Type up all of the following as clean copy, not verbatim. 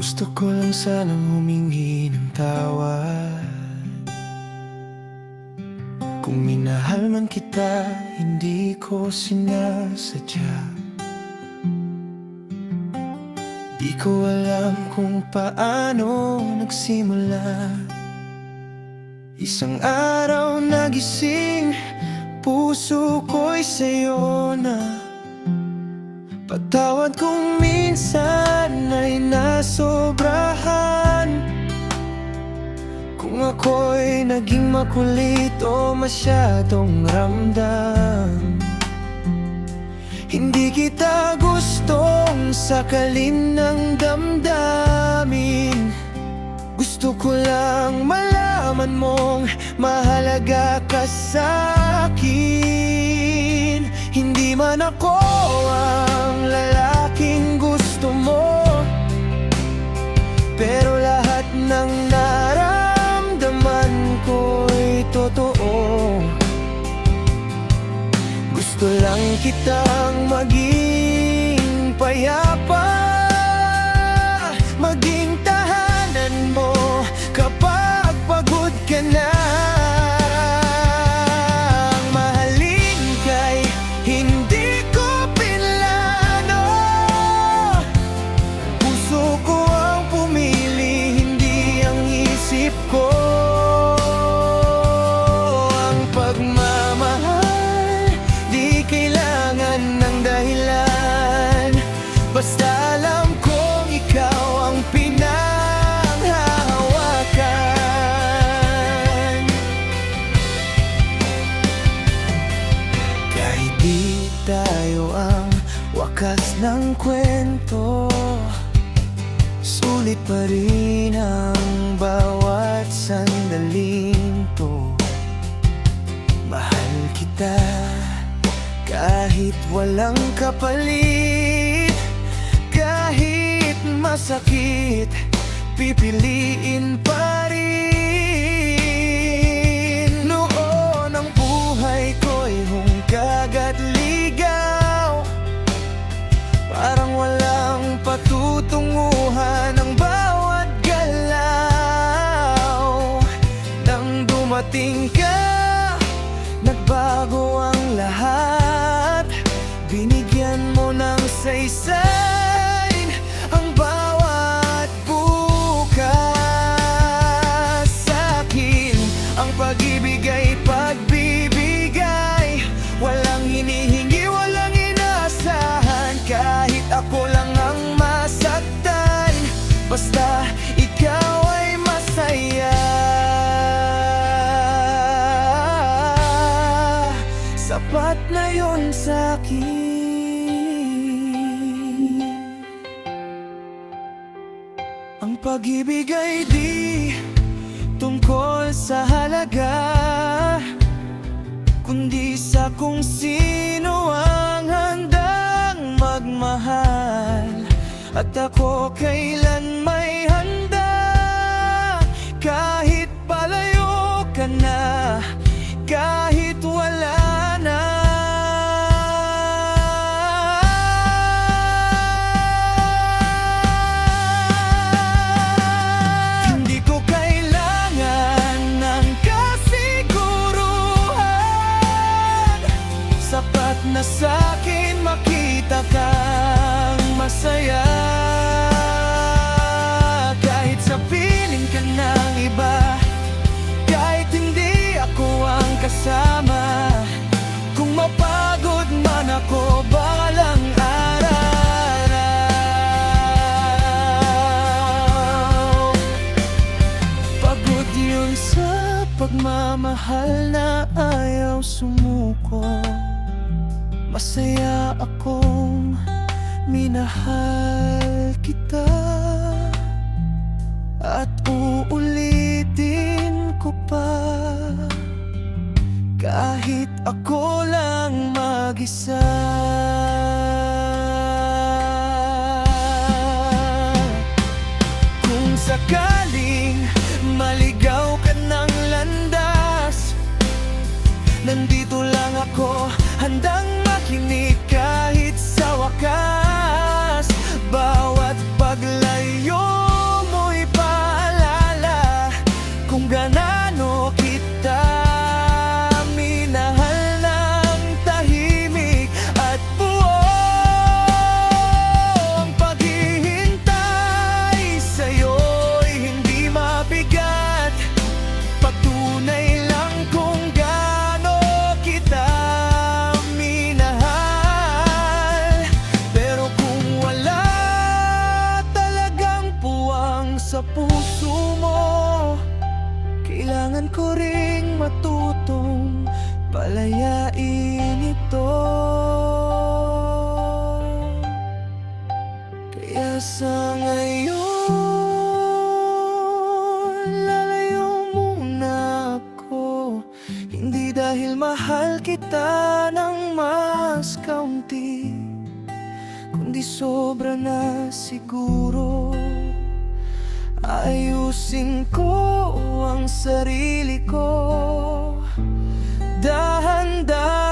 Gusto ko lang sanang humingi ng tawad. Kung minahal man kita, hindi ko sinasadya. Di ko alam kung paano nagsimula. Isang araw nagising, puso ko'y sa'yo na. Patawad kung minsan ay nasobrahan, kung ako'y naging makulit o masyadong ramdam. Hindi kita gustong sakalin ng damdamin. Gusto ko lang malaman mong mahalaga ka sa'kin. Hindi man ako ang lalaking gusto mo, pero lahat ng naramdaman ko'y totoo. Gusto lang kitang maging payapa, maging tahanan mo kapag pagod ka na. Mahalin ka'y hindi ko pinlano. Puso ko ang pumili, hindi ang isip ko. Ang pagmamahal, di kailangan ng dahilan. Basta alam kong ikaw ang pinanghahawakan. Kahit di tayo ang wakas ng kwento, sulit pa rin ang bawat sandaling to. Mahal kita kahit walang kapalit, kahit masakit, pipiliin pa rin. Noon ang buhay ko'y hungkag at ligaw, parang walang patutunguhan ang bawat galaw. Nang dumating ka, nagbago ang lahat. Binigyan mo ng saysay ang bawat bukas. Sa'kin ang pag-ibig ay pagbibigay, walang hinihingi, walang inaasahan. Kahit ako lang ang masaktan, basta ikaw ay masaya. Sapat na yun sa'kin. Ang pag-ibig ay di tungkol sa halaga, kundi sa kung sino ang handang magmahal. At ako kailan may handa, kahit palayo ka na, kahit wala na. Hindi ko kailangan ng kasiguruhan, sapat na sa'kin makita kang masaya. Kahit sabihin ka ng iba, kahit hindi ako ang kasama, kung mapagod man ako balang araw. Pagod yun sa pagmamahal na ayaw sumuko. Masaya akong minahal kita, at uulitin ko pa, kahit ako lang mag-isa. Kung sakaling maligaw ka ng landas, nandito lang ako, handang makinig kahit sa wakas. Bawat paglayo lalayo muna ako. Hindi dahil mahal kita ng mas kaunti, kundi sobra na siguro. Ayusin ko ang sarili ko, dahan-dahan.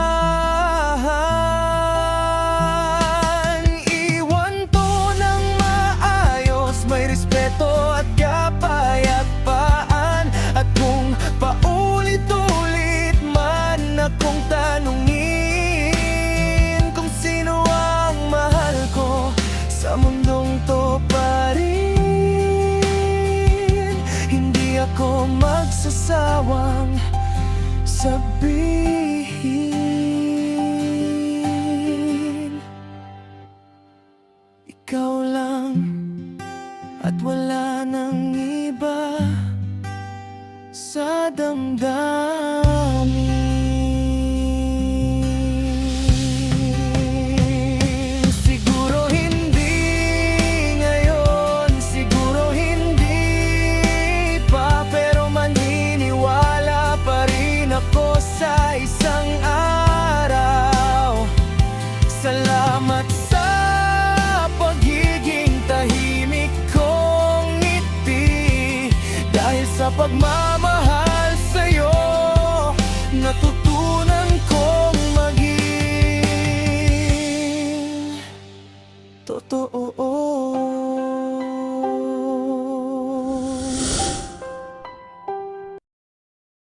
Iwan to ng maayos, may respeto at kapayapaan. At kung paulit-ulit man akong tanungin kung sino ang mahal ko sa mundong to pa rin, hindi ako magsasawang sabihin. Ikaw lang at wala nang iba sa damdamin. Siguro hindi ngayon, siguro hindi pa, pero maniniwala pa rin ako sa isang araw. Salamat sa pagiging tahimik kong ngiti, dahil sa pagmamahal sa'yo natutunan kong maging totoo.